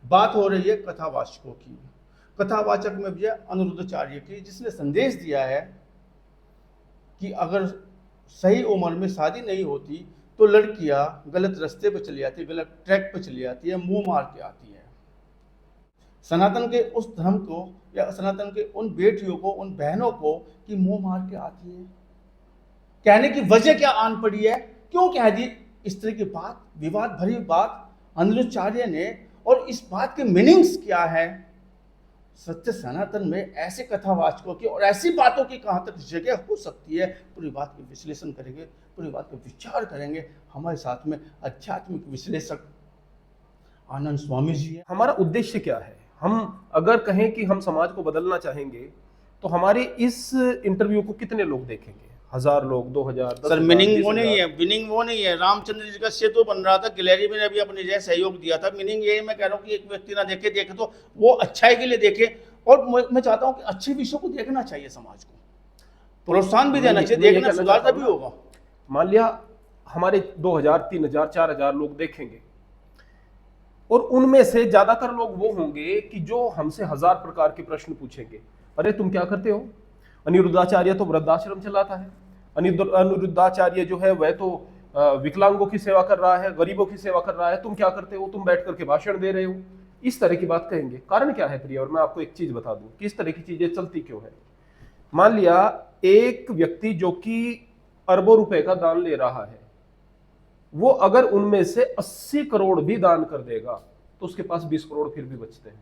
बात हो रही है कथावाचकों की। कथावाचक में भी है अनिरुद्धाचार्य की, जिसने संदेश दिया है कि अगर सही उम्र में शादी नहीं होती तो लड़कियां गलत रास्ते पे चली जाती है, गलत ट्रैक पे चली जाती है, मुंह मार के आती है। सनातन के उस धर्म को या सनातन के उन बेटियों को, उन बहनों को कि मुंह मार के आती है, कहने की वजह क्या आन पड़ी है, क्यों कह दी इस तरह की बात, विवाद भरी बात अनिरुद्धाचार्य ने, और इस बात के मीनिंग्स क्या है। सत्य सनातन में ऐसे कथावाचकों की और ऐसी बातों की कहाँ तक जगह हो सकती है, पूरी बात का विश्लेषण करेंगे, पूरी बात का विचार करेंगे। हमारे साथ में आध्यात्मिक विश्लेषक आनंद स्वामी जी है। हमारा उद्देश्य क्या है? हम अगर कहें कि हम समाज को बदलना चाहेंगे तो हमारे इस इंटरव्यू को कितने लोग देखेंगे? 1000 लोग, 2000, 10,000? सर मीनिंग वो नहीं है, मीनिंग वो नहीं है। रामचंद्र जी का सेतु बन रहा था, गिलहरी में अभी अपने जैसे सहयोग दिया था। मीनिंग ये मैं कह रहा हूँ कि एक व्यक्ति ना देखे तो वो अच्छाई के लिए देखे, और मैं चाहता हूँ कि अच्छे विषयों को देखना चाहिए, समाज को प्रोत्साहन भी देना चाहिए, देखना सुधार तभी होगा। मान लिया हमारे 2000, 3000, 4000 लोग देखेंगे, और उनमें से ज्यादातर लोग वो होंगे कि जो हमसे 1000 प्रकार के प्रश्न पूछेंगे। अरे तुम क्या करते हो? अनिरुद्धाचार्य तो वृद्धाश्रम चलाता है, अनिरुद्धाचार्य जो है वह तो विकलांगों की सेवा कर रहा है, गरीबों की सेवा कर रहा है, तुम क्या करते हो? तुम बैठ करके भाषण दे रहे हो। इस तरह की बात कहेंगे। कारण क्या है प्रिय? और मैं आपको एक चीज बता दूं कि इस तरह की चीजें चलती क्यों है। मान लिया एक व्यक्ति जो कि अरबों रुपए का दान ले रहा है, वो अगर उनमें से 80 करोड़ भी दान कर देगा तो उसके पास 20 करोड़ फिर भी बचते हैं,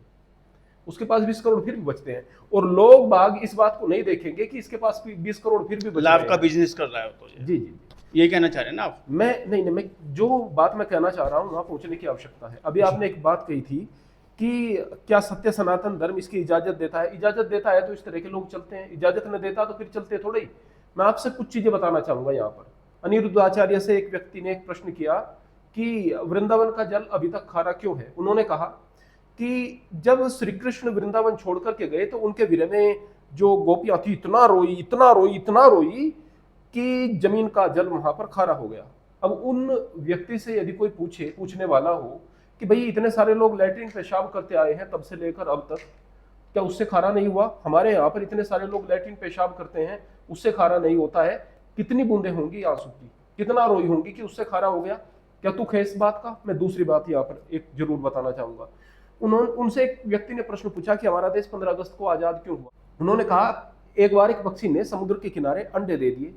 उसके पास 20 करोड़ फिर भी बचते हैं। और लोग बाग इस बात को नहीं देखेंगे कि इसके पास 20 करोड़ फिर भी लाभ का बिजनेस कर रहा है तो जी जी ये कहना चाह रहे हैं ना आप? मैं जो बात मैं कहना चाह रहा हूं वहां पहुंचने की आवश्यकता है। अभी आपने एक बात कही थी कि क्या सत्य सनातन धर्म इसकी इजाजत देता है? इजाजत देता है तो इस तरह के लोग चलते हैं, इजाजत न देता तो फिर चलते थोड़े ही। मैं आपसे कुछ चीजें बताना चाहूंगा यहाँ पर। अनिरुद्धाचार्य से एक व्यक्ति ने एक प्रश्न किया कि वृंदावन का जल अभी तक खारा क्यों है? उन्होंने कहा कि जब श्री कृष्ण वृंदावन छोड़ करके गए तो उनके विरह में जो गोपियां थी इतना रोई, इतना रोई, इतना रोई कि जमीन का जल वहां पर खारा हो गया। अब उन व्यक्ति से यदि कोई पूछने वाला हो कि भाई इतने सारे लोग लैट्रिन पेशाब करते आए हैं तब से लेकर अब तक, क्या उससे खारा नहीं हुआ? हमारे यहाँ पर इतने सारे लोग लैट्रिन पेशाब करते हैं, उससे खारा नहीं होता है। कितनी बूंदें होंगी आंसू की, कितना रोई होंगी कि उससे खारा हो गया? क्या दुख है इस बात का? मैं दूसरी बात यहाँ पर एक जरूर बताना चाहूंगा। उनसे एक व्यक्ति ने प्रश्न पूछा कि हमारा देश 15 अगस्त को आजाद क्यों हुआ? उन्होंने कहा एक बार एक पक्षी ने समुद्र के किनारे अंडे दे दिए,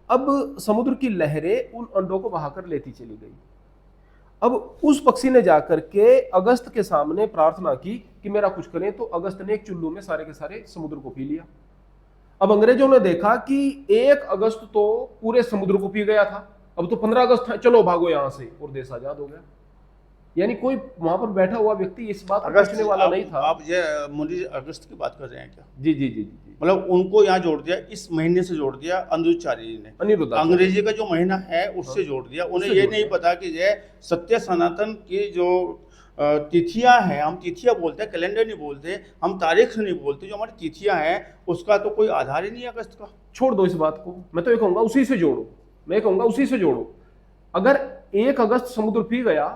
अब समुद्र की लहरें उन अंडों को बहाकर लेती चली गई। अब उस पक्षी ने जाकर के अगस्त के सामने प्रार्थना की कि मेरा कुछ करें, तो अगस्त ने एक चुल्लू में सारे के सारे समुद्र को पी लिया। अब अंग्रेजों ने देखा कि 1 अगस्त तो पूरे समुद्र को पी गया था, अब तो 15 अगस्त है, चलो भागो यहां से, और देश आजाद हो गया। यानी कोई वहां पर बैठा हुआ व्यक्ति इस बात को पूछने वाला नहीं था। आप ये मुनि अगस्त की बात कर रहे हैं क्या? जी जी जी जी, मतलब उनको यहाँ जोड़ दिया, इस महीने से जोड़ दिया अनिरुद्धाचार्य जी ने, अंग्रेजी का जो महीना है उससे जोड़ दिया। उन्हें ये नहीं पता कि ये सत्य सनातन की जो तिथियां हैं, हम तिथियां बोलते हैं, कैलेंडर नहीं बोलते, हम तारीख नहीं बोलते, जो हमारी तिथियां हैं उसका तो कोई आधार ही नहीं है अगस्त का। छोड़ दो इस बात को, मैं तो ये कहूंगा उसी से जोड़ो, मैं कहूंगा उसी से जोड़ो। अगर 1 अगस्त समुद्र पी गया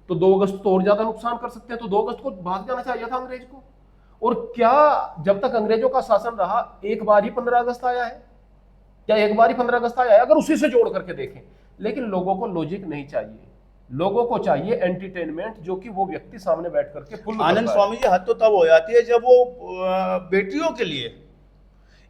तो 2 अगस्त तो और ज्यादा नुकसान कर सकते हैं, तो 2 अगस्त को भाग जाना चाहिए था अंग्रेज को। और क्या जब तक अंग्रेजों का शासन रहा एक बार ही 15 अगस्त आया है? क्या एक बार ही 15 अगस्त आया है? अगर उसी से जोड़ करके देखें। लेकिन लोगों को लॉजिक नहीं चाहिए, लोगों को चाहिए एंटरटेनमेंट, जो कि वो व्यक्ति सामने बैठ करके फुल। आनंद स्वामी जी, हद तो तब हो जाती है जब वो बेटियों के लिए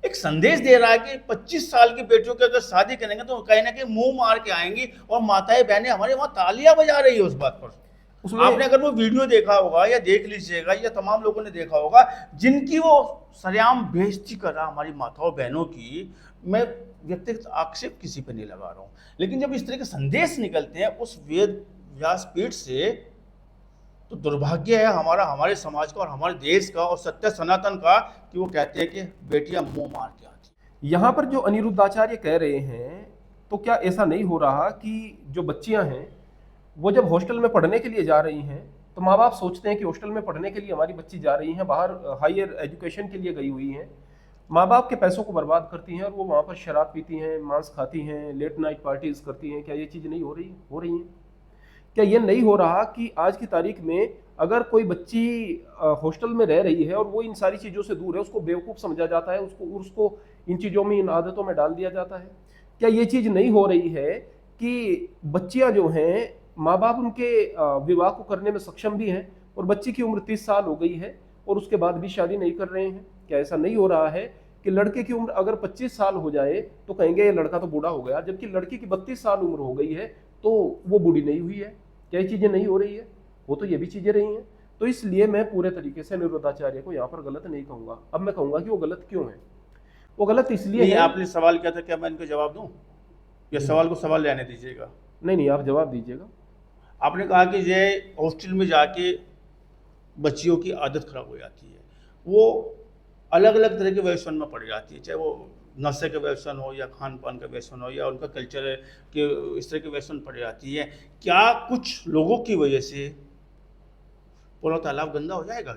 एक संदेश दे रहा है कि 25 साल की बेटियों की अगर शादी करेंगे तो कहीं ना कहीं मुंह मार के आएंगी, और माताएं बहनें हमारे वहां तालियां बजा रही है उस बात पर। आपने अगर वो वीडियो देखा होगा या देख लीजिएगा, या तमाम लोगों ने देखा होगा जिनकी वो सरेआम बेइज्जती कर रहा हमारी माताओं बहनों की। मैं व्यक्तिगत आक्षेप किसी पे नहीं लगा रहा हूँ, लेकिन जब इस तरह के संदेश निकलते हैं उस वेद व्यासपीठ से, तो दुर्भाग्य है हमारा, हमारे समाज का और हमारे देश का और सत्य सनातन का, कि वो कहते हैं कि बेटियां मुंह मार के आती। यहाँ पर जो अनिरुद्धाचार्य कह रहे हैं, तो क्या ऐसा नहीं हो रहा कि जो बच्चियां हैं वो जब हॉस्टल में पढ़ने के लिए जा रही हैं तो माँ बाप सोचते हैं कि हॉस्टल में पढ़ने के लिए हमारी बच्ची जा रही हैं, बाहर हायर एजुकेशन के लिए गई हुई हैं, माँ बाप के पैसों को बर्बाद करती हैं और वो वहाँ पर शराब पीती हैं, मांस खाती हैं, लेट नाइट पार्टीज करती हैं। क्या ये चीज़ नहीं हो रही हैं? क्या ये नहीं हो रहा कि आज की तारीख में अगर कोई बच्ची हॉस्टल में रह रही है और वो इन सारी चीज़ों से दूर है, उसको बेवकूफ़ समझा जाता है, उसको इन चीज़ों में, इन आदतों में डाल दिया जाता है। क्या ये चीज़ नहीं हो रही है कि बच्चियां जो हैं, माँ बाप उनके विवाह को करने में सक्षम भी हैं और बच्ची की उम्र 30 साल हो गई है और उसके बाद भी शादी नहीं कर रहे हैं? क्या ऐसा नहीं हो रहा है कि लड़के की उम्र अगर 25 साल हो जाए तो कहेंगे ये लड़का तो बूढ़ा हो गया, जबकि लड़की की 32 साल उम्र हो गई है तो वो बूढ़ी नहीं हुई है? क्या ये चीज़ें नहीं हो रही है? वो तो ये भी चीज़ें रही हैं। तो इसलिए मैं पूरे तरीके से अनिरुद्धाचार्य को यहाँ पर गलत नहीं कहूँगा। अब मैं कहूँगा कि वो गलत क्यों है। वो गलत इसलिए नहीं, है। आपने सवाल किया था, क्या मैं इनको जवाब दूं? या सवाल को सवाल रहने दीजिएगा? नहीं नहीं, आप जवाब दीजिएगा। आपने कहा कि ये हॉस्टल में जाके बच्चियों की आदत खराब हो जाती है, वो अलग अलग तरह के व्यसन में पड़ जाती है, चाहे वो नशे के व्यसन हो या खान पान का व्यसन हो या उनका कल्चर है कि इस तरह के व्यसन पड़ जाती है। क्या कुछ लोगों की वजह से पूरा तालाब गंदा हो जाएगा?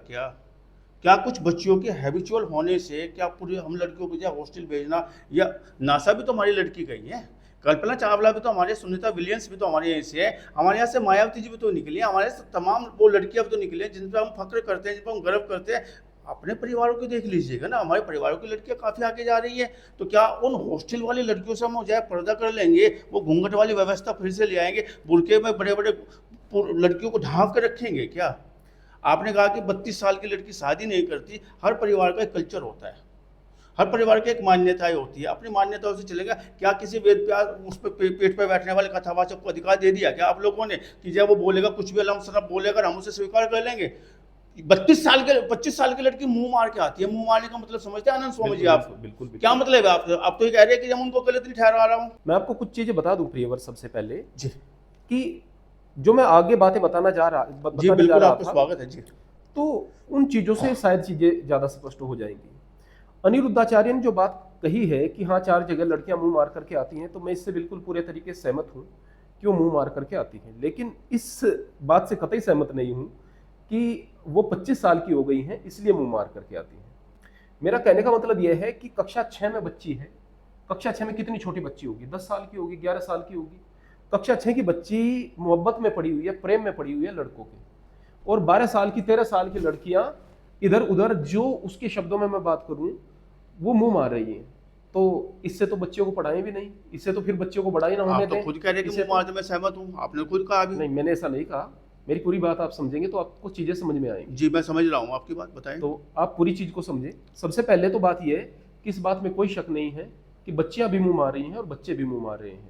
क्या कुछ बच्चियों के हैबिचुअल होने से क्या पूरे हम लड़कियों को जो हॉस्टल भेजना, या नासा भी तो हमारी लड़की गई है, कल्पना चावला भी तो हमारे, सुनीता विलियम्स भी तो हमारे यहाँ से है, हमारे यहाँ से मायावती जी भी तो निकली है, हमारे से तमाम वो लड़कियां भी तो निकली हैं जिन पर हम फख्र करते हैं, जिन पर हम गर्व करते हैं। अपने परिवारों को देख लीजिएगा ना, हमारे परिवारों की लड़कियां काफ़ी आगे जा रही है। तो क्या उन हॉस्टल वाली लड़कियों से हम जाए पर्दा कर लेंगे, वो घूंघट वाली व्यवस्था फिर से ले आएंगे, बुरके में बड़े बड़े लड़कियों को ढांप के रखेंगे क्या? आपने कहा कि 32 साल की लड़की शादी नहीं करती। हर परिवार का एक कल्चर होता है, हर परिवार की एक मान्यताएं होती है, अपनी मान्यताओं से चलेगा। क्या किसी वेद प्यार उस पर पेट पे बैठने वाले कथावाचक को अधिकार दे दिया क्या आप लोगों ने कि जब वो बोलेगा कुछ भी अलम सलम बोलेगा हम उसे स्वीकार कर लेंगे? 25 साल की लड़की मुंह मार के आती है। मुंह मारने का मतलब समझते हैं आनंद स्वामी जी आप? बिल्कुल। क्या मतलब है? आप तो ये कह रहे हैं कि हम उनको गलत नहीं ठहरा रहा हूँ। मैं आपको कुछ चीजें बता दूं प्रियवर, सबसे पहले जी कि जो मैं आगे बातें बताने जा जी, बिल्कुल, रहा आपका था, स्वागत है जी। तो उन चीजों से शायद चीजें ज्यादा स्पष्ट हो जाएंगी। अनिरुद्धाचार्य ने जो बात कही है कि हाँ 4 जगह लड़कियां मुंह मार करके आती हैं, तो मैं इससे बिल्कुल पूरे तरीके से सहमत हूँ कि वो मुंह मार करके आती हैं, लेकिन इस बात से कतई सहमत नहीं हूँ कि वो 25 साल की हो गई हैं इसलिए मुंह मार करके आती हैं। मेरा कहने का मतलब यह है कि कक्षा 6 में बच्ची है, कक्षा 6 में कितनी छोटी बच्ची होगी? 10 साल की होगी, 11 साल की होगी। कक्षा 6 की बच्ची मोहब्बत में पड़ी हुई है, प्रेम में पड़ी हुई है लड़कों के, और 12 साल की 13 साल की लड़कियां इधर उधर, जो उसके शब्दों में मैं बात करूं, वो मुंह मार रही हैं। तो इससे तो बच्चियों को पढ़ाएं भी नहीं, इससे तो फिर बच्चियों को बड़ा ही ना होने आप तो दें। खुद कह रहे हैं कि मुंह मारने में सहमत हूँ, आपने खुद कहा अभी। नहीं, मैंने ऐसा नहीं कहा। मेरी पूरी बात आप समझेंगे तो आपको चीजें समझ में आएंगी। जी, मैं समझ रहा हूँ आपकी बात, बताएं। तो आप पूरी चीज को समझें। सबसे पहले तो बात यह है कि इस बात में कोई शक नहीं है कि बच्चियां भी मुंह मार रही हैं और बच्चे भी मुंह मार रहे हैं,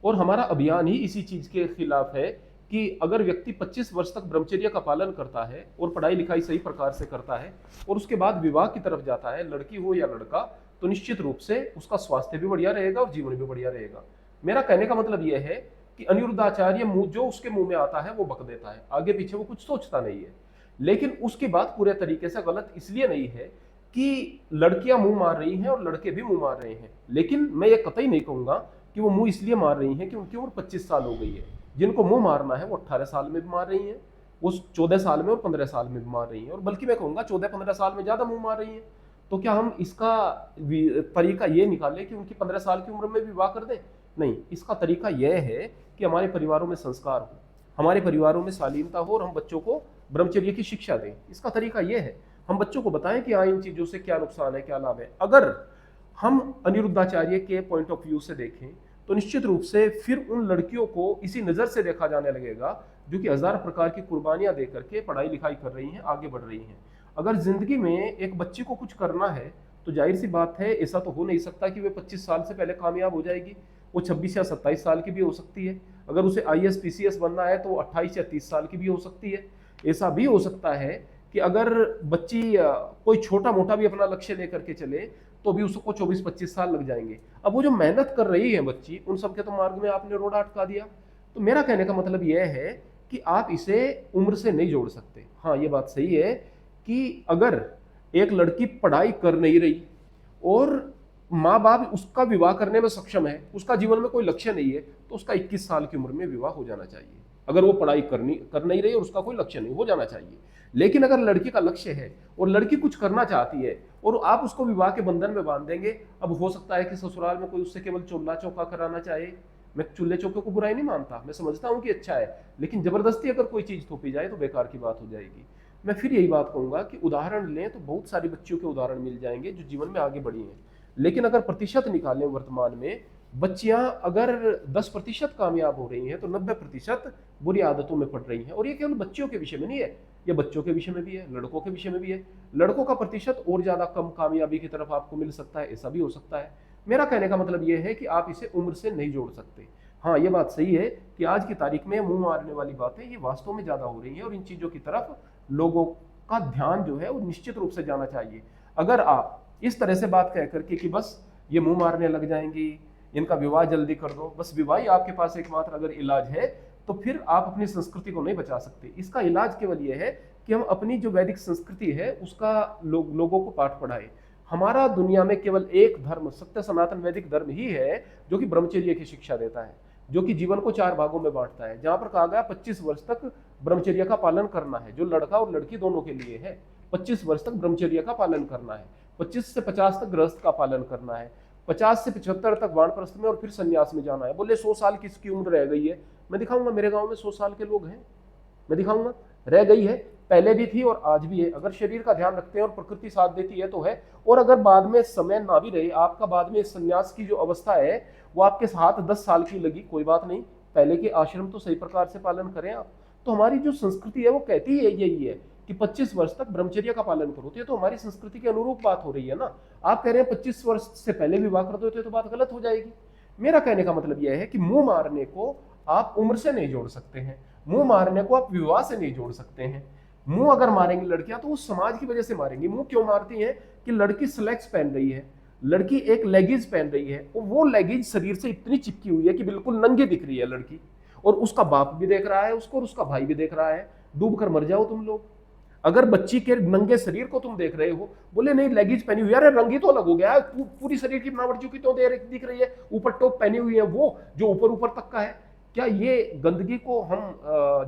और हमारा अभियान ही इसी चीज के खिलाफ है कि अगर व्यक्ति 25 वर्ष तक ब्रह्मचर्य का पालन करता है और पढ़ाई लिखाई सही प्रकार से करता है और उसके बाद विवाह की तरफ जाता है, लड़की हो या लड़का, तो निश्चित रूप से उसका स्वास्थ्य भी बढ़िया रहेगा और जीवन भी बढ़िया रहेगा। मेरा कहने का मतलब यह है कि अनिरुद्धाचार्य जो उसके मुंह में आता है वो बक देता है, आगे पीछे वो कुछ सोचता नहीं है। लेकिन उसकी बात पूरे तरीके से गलत इसलिए नहीं है कि लड़कियां मुंह मार रही हैं और लड़के भी मुंह मार रहे हैं, लेकिन मैं ये कतई नहीं कहूंगा कि वो मुंह इसलिए मार रही हैं कि उनकी उम्र 25 साल हो गई है। जिनको मुंह मारना है वो 18 साल में भी मार रही हैं, वो 14 साल में और 15 साल में भी मार रही हैं, और बल्कि मैं कहूंगा 14-15 साल में ज्यादा मुंह मार रही हैं। तो क्या हम इसका तरीका ये निकालें कि उनकी 15 साल की उम्र में विवाह कर दें? नहीं, इसका तरीका यह है कि हमारे परिवारों में संस्कार हो, हमारे परिवारों में शालीनता हो और हम बच्चों को ब्रह्मचर्य की शिक्षा दें। इसका तरीका यह है, हम बच्चों को बताएं कि हाँ इन चीजों से क्या नुकसान है, क्या लाभ है। अगर हम अनिरुद्धाचार्य के पॉइंट ऑफ व्यू से देखें तो निश्चित रूप से फिर उन लड़कियों को इसी नज़र से देखा जाने लगेगा जो कि 1000 प्रकार की कुर्बानियां दे करके पढ़ाई लिखाई कर रही हैं, आगे बढ़ रही हैं। अगर जिंदगी में एक बच्ची को कुछ करना है तो जाहिर सी बात है, ऐसा तो हो नहीं सकता कि वे 25 साल से पहले कामयाब हो जाएगी। वो 26 या 27 साल की भी हो सकती है। अगर उसे IAS PCS बनना है तो 28 या 30 साल की भी हो सकती है। ऐसा भी हो सकता है कि अगर बच्ची कोई छोटा मोटा भी अपना लक्ष्य लेकर के चले तो भी उसको 24-25 साल लग जाएंगे। अब वो जो मेहनत कर रही है बच्ची, उन सबके तो मार्ग में आपने रोड़ा अटका दिया। तो मेरा कहने का मतलब यह है कि आप इसे उम्र से नहीं जोड़ सकते। हाँ, ये बात सही है कि अगर एक लड़की पढ़ाई कर नहीं रही और माँ बाप उसका विवाह करने में सक्षम है, उसका जीवन में कोई लक्ष्य नहीं है, तो उसका 21 साल की उम्र में विवाह हो जाना चाहिए। अगर वो पढ़ाई कर नहीं रही और उसका कोई लक्ष्य नहीं, हो जाना चाहिए। लेकिन अगर लड़की का लक्ष्य है और लड़की कुछ करना चाहती है और आप उसको विवाह के बंधन में बांध देंगे, अब हो सकता है कि ससुराल में कोई उससे केवल चोला चौका कराना चाहे, मैं चूल्हे चौके को बुराई नहीं मानता, मैं समझता हूँ कि अच्छा है, लेकिन जबरदस्ती अगर कोई चीज़ थोपी जाए तो बेकार की बात हो जाएगी। मैं फिर यही बात कहूँगा कि उदाहरण लें तो बहुत सारी बच्चियों के उदाहरण मिल जाएंगे जो जीवन में आगे बढ़ी हैं, लेकिन अगर प्रतिशत निकालें वर्तमान में, बच्चियां अगर 10% कामयाब हो रही हैं तो 90% बुरी आदतों में पड़ रही हैं। और ये केवल बच्चियों के विषय में नहीं है, ये बच्चों के विषय में भी है, लड़कों के विषय में भी है। लड़कों का प्रतिशत और ज़्यादा कम कामयाबी की तरफ आपको मिल सकता है, ऐसा भी हो सकता है। मेरा कहने का मतलब ये है कि आप इसे उम्र से नहीं जोड़ सकते। हाँ, ये बात सही है कि आज की तारीख में मुंह मारने वाली बातें ये वास्तव में ज़्यादा हो रही हैं, और इन चीज़ों की तरफ लोगों का ध्यान जो है वो निश्चित रूप से जाना चाहिए। अगर आप इस तरह से बात कह करके कि बस ये मुंह मारने लग जाएंगी, इनका विवाह जल्दी कर दो, बस विवाह ही आपके पास एकमात्र अगर इलाज है, तो फिर आप अपनी संस्कृति को नहीं बचा सकते। इसका इलाज केवल ये है कि हम अपनी जो वैदिक संस्कृति है उसका लोगों को पाठ पढ़ाएं। हमारा दुनिया में केवल एक धर्म, सत्य सनातन वैदिक धर्म ही है जो कि ब्रह्मचर्य की शिक्षा देता है, जो कि जीवन को 4 भागों में बांटता है, जहां पर कहा गया 25 वर्ष तक ब्रह्मचर्य का पालन करना है, जो लड़का और लड़की दोनों के लिए है। 25 वर्ष तक ब्रह्मचर्य का पालन करना है, 25 से 50 तक गृहस्थ का पालन करना है, 50 से 75 तक वानप्रस्थ में और फिर सन्यास में जाना है। बोले 100 साल किसकी उम्र रह गई है? मैं दिखाऊंगा, मेरे गांव में 100 साल के लोग हैं, मैं दिखाऊंगा। रह गई है, पहले भी थी और आज भी है। अगर शरीर का ध्यान रखते हैं और प्रकृति साथ देती है तो है। और अगर बाद में समय ना भी रहे, आपका बाद में सन्यास की जो अवस्था है वो आपके हाथ 10 साल की लगी, कोई बात नहीं, पहले के आश्रम तो सही प्रकार से पालन करें आप। तो हमारी जो संस्कृति है वो कहती है यही है कि 25 वर्ष तक ब्रह्मचर्य का पालन करो। तो ये तो हमारी संस्कृति के अनुरूप बात हो रही है ना। आप कह रहे हैं 25 वर्ष से पहले विवाह कर दो, तो बात गलत हो जाएगी। मेरा कहने का मतलब यह है कि मुंह मारने को आप उम्र से नहीं जोड़ सकते हैं, मुंह मारने को आप विवाह से नहीं जोड़ सकते हैं। मुंह अगर मारेंगी लड़कियां तो वो समाज की वजह से मारेंगी। मुंह क्यों मारती है कि लड़की स्लैक्स पहन रही है, लड़की एक लेगिंग्स पहन रही है, और वो लेगिंग्स शरीर से इतनी चिपकी हुई है कि बिल्कुल नंगी दिख रही है लड़की, और उसका बाप भी देख रहा है उसको और उसका भाई भी देख रहा है। डूब कर मर जाओ तुम लोग अगर बच्ची के नंगे शरीर को तुम देख रहे हो। बोले नहीं लेगिंग्स पहनी हुई है, अरे रंगी तो अलग हो गया है, पूरी शरीर की बनावट जो की तो दिख रही है, ऊपर टॉप पहनी हुई है वो जो ऊपर ऊपर तक का है। क्या ये गंदगी को हम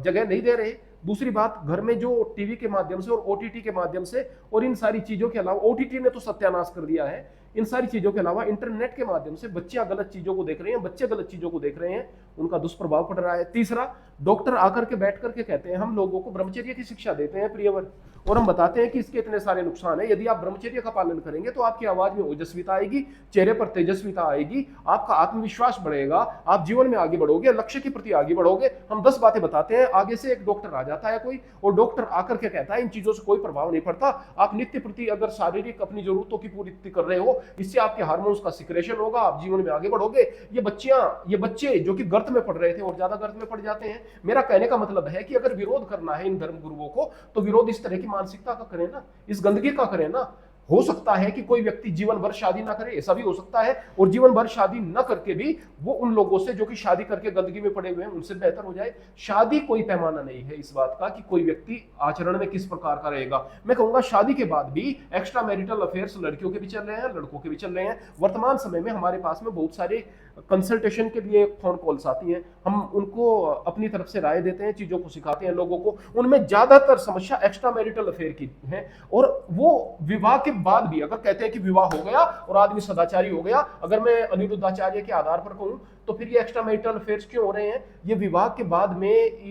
जगह नहीं दे रहे? दूसरी बात, घर में जो टीवी के माध्यम से और ओटीटी के माध्यम से और इन सारी चीजों के अलावा, ओटीटी ने तो सत्यानाश कर दिया है, इन सारी चीजों के अलावा इंटरनेट के माध्यम से बच्चियां गलत चीजों को देख रही हैं, बच्चे गलत चीजों को देख रहे हैं, उनका दुष्प्रभाव पड़ रहा है। तीसरा, डॉक्टर आकर के बैठ करके कहते हैं हम लोगों को ब्रह्मचर्य की शिक्षा देते हैं प्रियवर, और हम बताते हैं कि इसके इतने सारे नुकसान है। यदि आप ब्रह्मचर्य का पालन करेंगे तो आपकी आवाज में ओजस्विता आएगी, चेहरे पर तेजस्विता आएगी, आपका आत्मविश्वास बढ़ेगा, आप जीवन में आगे बढ़ोगे, लक्ष्य के प्रति आगे बढ़ोगे। हम 10 बातें बताते हैं, आगे से एक डॉक्टर आ जाता है कोई, और डॉक्टर आकर के कहता है इन चीजों से कोई प्रभाव नहीं पड़ता, आप नित्य प्रति अगर शारीरिक अपनी जरूरतों की पूर्ति कर रहे हो, इससे आपके हार्मोन्स का सिक्रेशन होगा, आप जीवन में आगे बढ़ोगे। ये बच्चे जो कि गर्त में पड़ रहे थे और ज्यादा गर्त में पड़ जाते हैं। मेरा कहने का मतलब है कि अगर विरोध करना है इन धर्म गुरुओं को तो विरोध इस तरह की मानसिकता का करें ना, इस गंदगी का करें ना। हो सकता है कि कोई व्यक्ति जीवन भर शादी ना करे, ऐसा भी हो सकता है, और जीवन भर शादी न करके भी वो उन लोगों से जो कि शादी करके गंदगी में पड़े हुए हैं उनसे बेहतर हो जाए। शादी कोई पैमाना नहीं है इस बात का कि कोई व्यक्ति आचरण में किस प्रकार का रहेगा। मैं कहूंगा शादी के बाद भी एक्स्ट्रा मैरिटल अफेयर्स लड़कियों के भी चल रहे हैं, लड़कों के भी चल रहे हैं। वर्तमान समय में हमारे पास में बहुत सारे कंसल्टेशन के लिए फोन कॉल्स आती हैं, हम उनको अपनी तरफ से राय देते हैं, चीजों को सिखाते हैं लोगों को। उनमें ज्यादातर समस्या एक्स्ट्रा मैरिटल अफेयर की है, और वो विवाह के बाद भी अगर कहते हैं कि विवाह हो गया और आदमी सदाचारी हो गया, अगर मैं अनिरुद्धाचार्य के आधार पर कहूं तो फिर ये एक्स्ट्रा मैरिटल अफेयर्स क्यों हो रहे हैं? ये विवाह के बाद में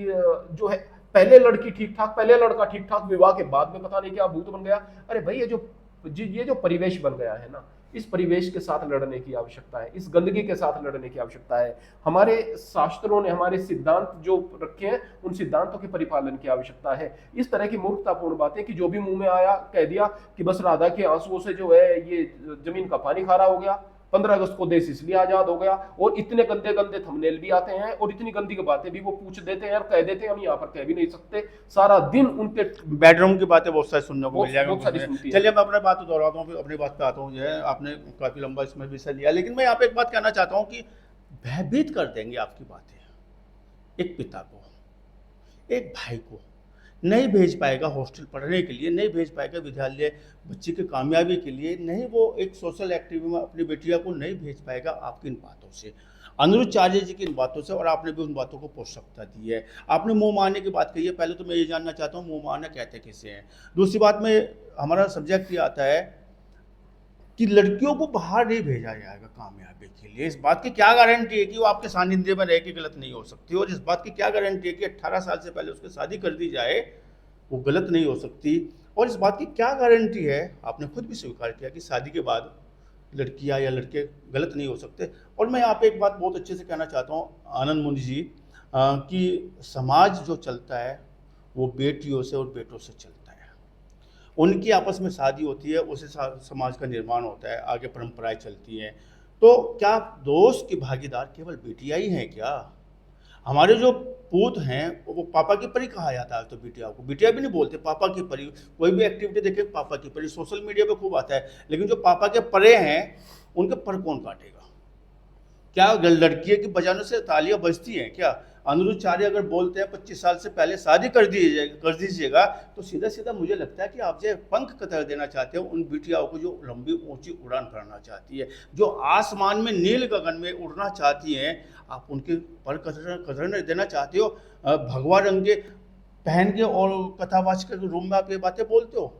जो है, पहले लड़की ठीक ठाक, पहले लड़का ठीक ठाक, विवाह के बाद में पता नहीं क्या भूत बन गया। अरे भाई ये जो परिवेश बन गया है ना, इस परिवेश के साथ लड़ने की आवश्यकता है, इस गंदगी के साथ लड़ने की आवश्यकता है। हमारे शास्त्रों ने हमारे सिद्धांत जो रखे हैं उन सिद्धांतों के परिपालन की आवश्यकता है। इस तरह की मूर्खतापूर्ण बातें कि जो भी मुंह में आया कह दिया कि बस राधा के आंसुओं से जो है ये जमीन का पानी खारा हो गया, 15 अगस्त को देश इसलिए आजाद हो गया, और इतने गंदे गंदे थंबनेल भी आते हैं और इतनी गंदी बातें भी वो पूछ देते हैं और कह देते हैं, हम यहाँ पर कह भी नहीं सकते। सारा दिन उनके बेडरूम की बातें बहुत सारी सुनने को मिल जाएगी। चलिए मैं अपनी बात दोहराता हूँ, अपनी बात पे आता हूँ। जो है आपने काफी लंबा इसमें विषय लिया, लेकिन मैं यहाँ पे एक बात कहना चाहता हूँ कि भयभीत कर देंगे आपकी बातें। एक पिता को, एक भाई को नहीं भेज पाएगा हॉस्टल पढ़ने के लिए, नहीं भेज पाएगा विद्यालय बच्चे की कामयाबी के लिए, नहीं वो एक सोशल एक्टिविटी में अपनी बेटिया को नहीं भेज पाएगा आपकी इन बातों से, अनिरुद्धाचार्य जी की इन बातों से। और आपने भी उन बातों को पोषकता दी है। आपने मुंह मारने की बात कही है, पहले तो मैं ये जानना चाहता हूँ मुंह मारना कहते किसे हैं। दूसरी बात में हमारा सब्जेक्ट ये आता है कि लड़कियों को बाहर नहीं भेजा जाएगा कामयाबी के लिए। इस बात की क्या गारंटी है कि वो आपके सानिध्य में रह के गलत नहीं हो सकती, और इस बात की क्या गारंटी है कि 18 साल से पहले उसकी शादी कर दी जाए वो गलत नहीं हो सकती, और इस बात की क्या गारंटी है, आपने खुद भी स्वीकार किया कि शादी के बाद लड़कियां या लड़के गलत नहीं हो सकते। और मैं यहाँ पे एक बात बहुत अच्छे से कहना चाहता हूँ आनंद मुनि जी, कि समाज जो चलता है वो बेटियों से और बेटों से चलता है। उनकी आपस में शादी होती है, उससे समाज का निर्माण होता है, आगे परंपराएं चलती हैं। तो क्या दोष की भागीदार केवल बेटियां ही हैं क्या? हमारे जो पूत हैं वो पापा की परी कहा जाता है, तो बिटिया को बिटिया भी नहीं बोलते, पापा की परी। कोई भी एक्टिविटी देखे पापा की परी, सोशल मीडिया पे खूब आता है, लेकिन जो पापा के परे हैं उनके पर कौन काटेगा? क्या लड़की की बजाने से तालियां बजती हैं क्या? अनुरूचार्य अगर बोलते हैं 25 साल से पहले शादी कर दीजिएगा, तो सीधा सीधा मुझे लगता है कि आप जो पंख कतर देना चाहते हो उन बिटियाओं को जो लंबी ऊंची उड़ान भरना चाहती है, जो आसमान में नील गगन में उड़ना चाहती हैं, आप उनके पर कतर देना चाहते हो भगवा रंग के पहन के, और कथावाचक के रूम में आप ये बातें बोलते हो।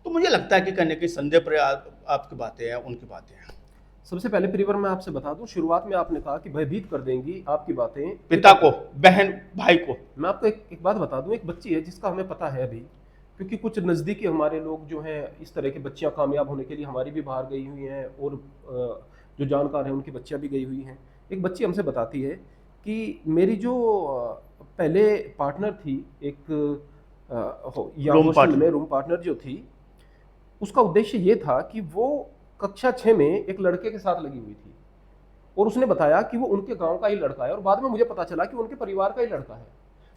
तो मुझे लगता है कि कहीं ना कहीं संदेह पर आपकी बातें हैं, उनकी बातें हैं। सबसे पहले परिवार मैं आपसे बता दूं, शुरुआत में आपने कहा कि भयभीत कर देंगी आपकी बातें पिता को, बहन भाई को। मैं आपको एक बात बता दूं, एक बच्ची है जिसका हमें पता है अभी, क्योंकि कुछ नज़दीकी हमारे लोग जो हैं इस तरह की बच्चियां कामयाब होने के लिए हमारी भी बाहर गई हुई हैं, और जो जानकार हैं उनकी बच्चियां भी गई हुई हैं। एक बच्ची हमसे बताती है कि मेरी जो पहले पार्टनर थी, एक हॉस्टल में रूम पार्टनर जो थी, उसका उद्देश्य ये था कि वो कक्षा 6 में एक लड़के के साथ लगी हुई थी, और उसने बताया कि वो उनके गांव का ही लड़का है, और बाद में मुझे पता चला कि उनके परिवार का ही लड़का है।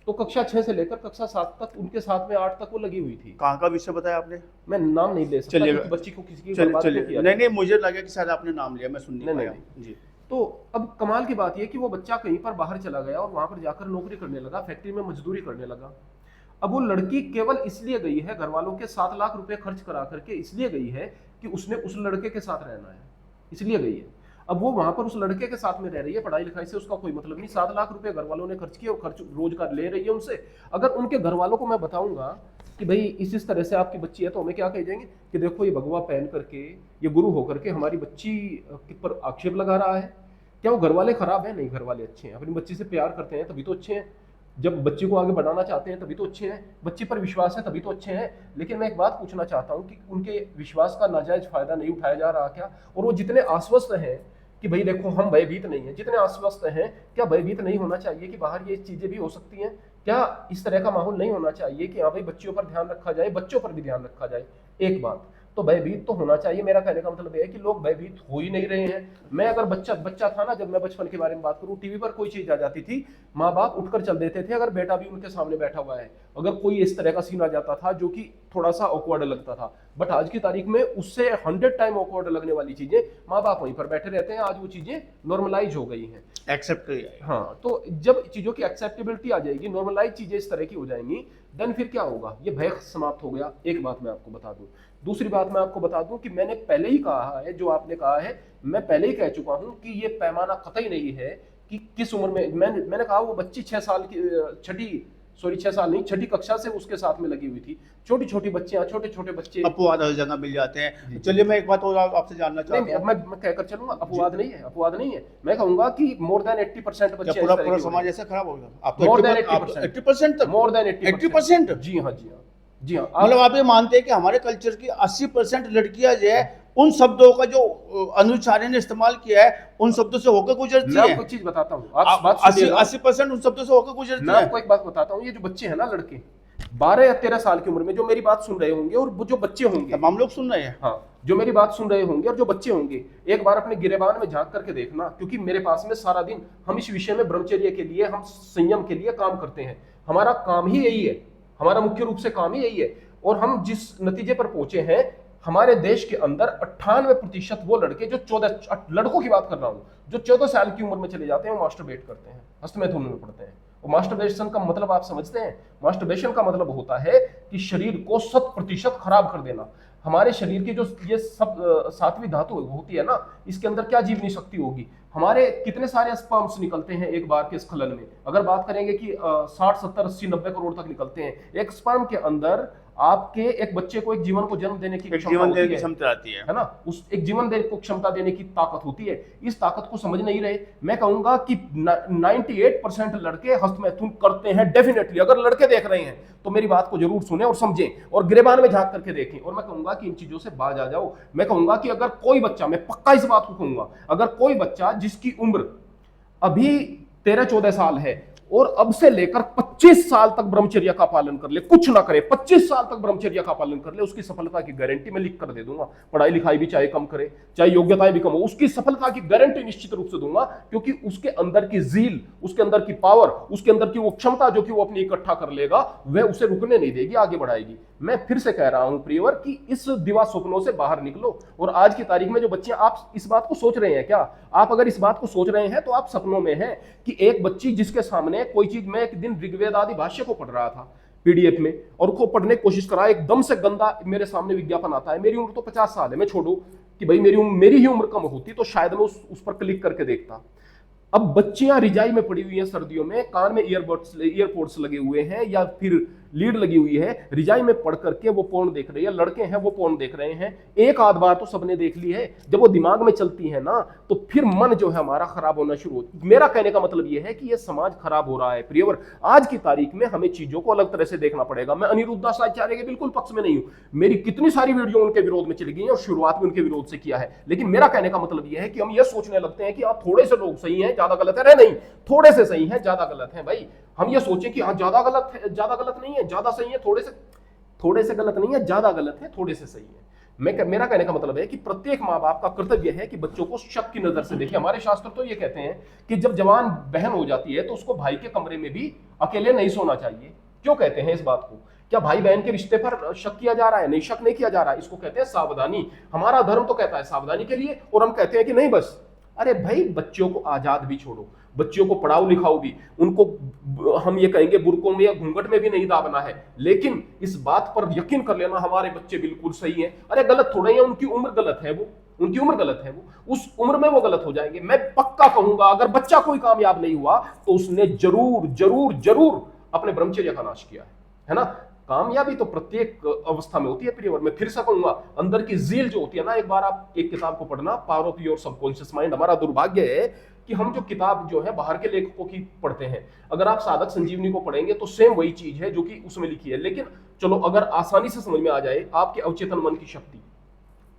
तो कक्षा 6 से लेकर कक्षा 7 तक उनके साथ में 8 तक वो लगी हुई थी। कहाँ का विषय बताया आपने? मैं नाम नहीं ले सकता क्योंकि बच्ची को किसी की बर्बाद नहीं किया। नहीं, मुझे लगा कि शायद आपने नाम लिया, मैं सुन नहीं पाया जी। तो अब कमाल की बात यह कि वो बच्चा कहीं पर बाहर चला गया और वहां पर जाकर नौकरी करने लगा, फैक्ट्री में मजदूरी करने लगा। अब वो लड़की केवल इसलिए गई है, घर वालों के 7 लाख रुपए खर्च करा करके इसलिए गई है कि उसने उस लड़के के साथ रहना है, इसलिए गई है। अब वो वहां पर उस लड़के के साथ में रह रही है, पढ़ाई लिखाई से उसका कोई मतलब नहीं, 7 लाख रुपए घर वालों ने खर्च किए और खर्च रोजगार ले रही है उनसे। अगर उनके घर वालों को मैं बताऊंगा कि भाई इस तरह से आपकी बच्ची है, तो हमें क्या कह जाएंगे कि देखो ये भगवा पहन करके, ये गुरु होकर के हमारी बच्ची पर आक्षेप लगा रहा है। क्या वो घर वाले खराब है? नहीं, घर वाले अच्छे हैं, अपनी बच्ची से प्यार करते हैं तभी तो अच्छे हैं, जब बच्ची को आगे बढ़ाना चाहते हैं तभी तो अच्छे हैं, बच्ची पर विश्वास है तभी तो अच्छे हैं। लेकिन मैं एक बात पूछना चाहता हूं कि उनके विश्वास का नाजायज फायदा नहीं उठाया जा रहा क्या? और वो जितने आश्वस्त हैं कि भाई देखो हम भयभीत नहीं है, जितने आश्वस्त हैं, क्या भयभीत नहीं होना चाहिए कि बाहर ये चीजें भी हो सकती हैं? क्या इस तरह का माहौल नहीं होना चाहिए कि हाँ भाई बच्चियों पर ध्यान रखा जाए, बच्चों पर भी ध्यान रखा जाए? एक बात तो भयभीत तो होना चाहिए। मेरा कहने का मतलब यह है कि लोग भयभीत हो ही नहीं रहे हैं। मैं अगर बच्चा था ना, जब मैं बचपन के बारे में बात करूं, टीवी पर कोई चीज आ जाती थी, माँ बाप उठकर चल देते थे, अगर बेटा भी उनके सामने बैठा हुआ है। अगर कोई इस तरह का सीन आ जाता था जो कि थोड़ा सा ऑकवर्ड लगता था, बट आज की तारीख में उससे 100 टाइम ऑकवर्ड लगने वाली चीजें माँ बाप वहीं पर बैठे रहते हैं। आज वो चीजें नॉर्मलाइज हो गई हैं, एक्सेप्ट कर। हाँ, तो जब चीजों की एक्सेप्टेबिलिटी आ जाएगी, नॉर्मलाइज चीजें इस तरह की हो जाएंगी, देन फिर क्या होगा? ये भय समाप्त हो गया। एक बात मैं आपको बता दूं। दूसरी बात मैं आपको बता दूं कि मैंने पहले ही कहा है, जो आपने कहा है मैं पहले ही कह चुका हूं कि ये पैमाना कतई नहीं है कि किस उम्र में। मैंने कहा वो बच्ची 6 साल की 6 साल नहीं, 6ठी कक्षा से उसके साथ में लगी हुई थी। छोटी छोटी बच्चियां, छोटे छोटे बच्चे, अपवाद हर जगह मिल जाते हैं। चलिए मैं एक बात और आपसे जानना चाहता हूं। मैं कहकर चलूंगा, अपवाद नहीं है, अपवाद नहीं है। मैं कहूंगा कि मोर देन 80% बच्चे, पूरा समाज ऐसा खराब हो गया? आप तो मोर देन 80% तक, मोर देन 80%? जी हाँ, जी हाँ, जी हाँ। मतलब आप ये मानते हैं कि हमारे कल्चर की 80% लड़कियां जो है उन शब्दों का जो अनुचार्य ने इस्तेमाल किया है उन शब्दों से होकर गुजरती है? मैं आपको चीज बताता हूँ, आप बात सुनिएगा। 80% उन शब्दों से होकर गुजरती है। मैं आपको एक बात बताता हूँ, ये जो बच्चे हैं ना, लड़के 12 या 13 साल की उम्र में जो मेरी बात सुन रहे होंगे, और जो बच्चे होंगे, तमाम लोग सुन रहे हैं, हाँ, जो मेरी बात सुन रहे होंगे और जो बच्चे होंगे, एक बार अपने गिरेबान में झांक करके देखना, क्योंकि मेरे पास में सारा दिन हम इस विषय में ब्रह्मचर्य के लिए, हम संयम के लिए काम करते हैं। हमारा काम ही यही है, हमारा मुख्य रूप से काम ही यही है। और हम जिस नतीजे पर पहुंचे हैं, हमारे देश के अंदर 98% वो लड़के जो 14 लड़कों की बात कर रहा हूं, जो 14 साल की उम्र में चले जाते हैं, वो मास्टरबेट करते हैं, हस्तमैथुन में पड़ते हैं। और मास्टरबेशन का मतलब आप समझते हैं? मास्टरबेशन का मतलब होता है कि शरीर को 100% खराब कर देना। हमारे शरीर की जो ये सब 7वीं धातु होती है ना, इसके अंदर क्या जीवनी शक्ति होगी? हमारे कितने सारे स्पर्म्स निकलते हैं एक बार के स्खलन में? अगर बात करेंगे कि 60, 70, 80, 90 करोड़ तक निकलते हैं। एक स्पर्म के अंदर आपके एक बच्चे को एक जीवन को जन्म देने की एक क्षमता जीवन होती देने की है क्षमता आती है ना, उस एक जीवन देने को क्षमता देने की ताकत होती है। इस ताकत को समझ नहीं रहे। मैं कहूंगा कि 98% लड़के हस्तमैथुन करते हैं डेफिनेटली। अगर लड़के देख रहे हैं तो मेरी बात को जरूर सुने और समझें और गिरेबान में झांक करके देखें। और मैं कहूंगा कि इन चीजों से बाज आ जाओ। मैं कहूंगा कि अगर कोई बच्चा, मैं पक्का इस बात को कहूंगा, अगर कोई बच्चा जिसकी उम्र अभी 13-14 साल है और अब से लेकर 25 साल तक ब्रह्मचर्य का पालन कर ले, कुछ ना करे, 25 साल तक ब्रह्मचर्य का पालन कर ले, उसकी सफलता की गारंटी मैं लिख कर दे दूंगा। पढ़ाई लिखाई भी चाहे कम करे, चाहे योग्यताएं भी कम हो, उसकी सफलता की गारंटी निश्चित रूप से दूंगा। क्योंकि उसके अंदर की जील, उसके अंदर की पावर, उसके अंदर की वो क्षमता जो कि वो अपनी इकट्ठा कर लेगा, वह उसे रुकने नहीं देगी, आगे बढ़ाएगी। मैं फिर से कह रहा हूं प्रियवर कि इस दिवा स्वप्नों से बाहर निकलो। और आज की तारीख में जो बच्चे, आप इस बात को सोच रहे हैं क्या? आप अगर इस बात को सोच रहे हैं तो आप सपनों में हैं कि एक बच्ची जिसके सामने कोई चीज, मैं एक दिन ऋग्वेद आदि भाष्य को पढ़ रहा था पीडीएफ में और उसको पढ़ने की कोशिश करा, एकदम से गंदा मेरे सामने विज्ञापन आता है। मेरी उम्र तो 50 साल है, मैं छोड़ू कि भाई मेरी ही उम्र कम होती तो शायद मैं उस पर क्लिक करके देखता। अब बच्चियां रिजाई में पड़ी हुई हैं सर्दियों में, कान में ईयरपोड्स लगे हुए हैं या फिर लीड लगी हुई है, रिजाई में पढ़ करके वो पोर्न देख रही है। लड़के हैं वो पोर्न देख रहे हैं। एक आध बार तो सबने देख ली है। जब वो दिमाग में चलती है ना तो फिर मन जो है हमारा खराब होना शुरू हो। मेरा कहने का मतलब ये है कि ये समाज खराब हो रहा है प्रियवर। आज की तारीख में हमें चीजों को अलग तरह से देखना पड़ेगा। मैं अनिरुद्धाचार्य के बिल्कुल पक्ष में नहीं हूं। मेरी कितनी सारी वीडियो उनके विरोध में चली गई है और शुरुआत में उनके विरोध से किया है। लेकिन मेरा कहने का मतलब यह है कि हम ये सोचने लगते हैं कि हाँ थोड़े से लोग सही हैं, ज्यादा गलत है। नहीं, थोड़े से सही हैं, ज्यादा गलत है। भाई हम ये सोचें कि हाँ ज्यादा गलत है, ज्यादा गलत नहीं है, ज्यादा सही है, थोड़े से गलत नहीं है, ज्यादा गलत है, थोड़े से सही है। मेरा कहने का मतलब है कि प्रत्येक माँ बाप का कर्तव्य है कि बच्चों को शक की नजर से देखे। हमारे शास्त्र तो ये कहते हैं कि जब जवान बहन हो जाती है तो उसको भाई के कमरे में भी अकेले नहीं सोना चाहिए। क्यों कहते हैं इस बात को? क्या भाई बहन के रिश्ते पर शक किया जा रहा है? नहीं, शक नहीं किया जा रहा है। इसको कहते हैं सावधानी। हमारा धर्म तो कहता है सावधानी के लिए, और हम कहते हैं कि नहीं बस। अरे भाई बच्चों को आजाद भी छोड़ो, बच्चियों को पढ़ाओ लिखाओ भी, उनको हम ये कहेंगे बुरकों में या घूंघट में भी नहीं दाबना है। लेकिन इस बात पर यकीन कर लेना हमारे बच्चे बिल्कुल सही हैं। अरे गलत थोड़े हैं, उनकी उम्र गलत है, उनकी उम्र गलत है, उस उम्र में वो गलत हो जाएंगे। मैं पक्का कहूंगा अगर बच्चा कोई कामयाब नहीं हुआ तो उसने जरूर जरूर जरूर अपने ब्रह्मचर्य का नाश किया है ना। कामयाबी तो प्रत्येक अवस्था में होती है प्रियवर। मैं फिर से कहूंगा, अंदर की जील जो होती है ना, एक बार आप एक किताब को पढ़ना, power of your subconscious mind. हमारा दुर्भाग्य है कि हम जो किताब जो है बाहर के लेखकों की पढ़ते हैं, अगर आप साधक संजीवनी को पढ़ेंगे तो सेम वही चीज है जो कि उसमें लिखी है। लेकिन चलो अगर आसानी से समझ में आ जाए आपके अवचेतन मन की शक्ति,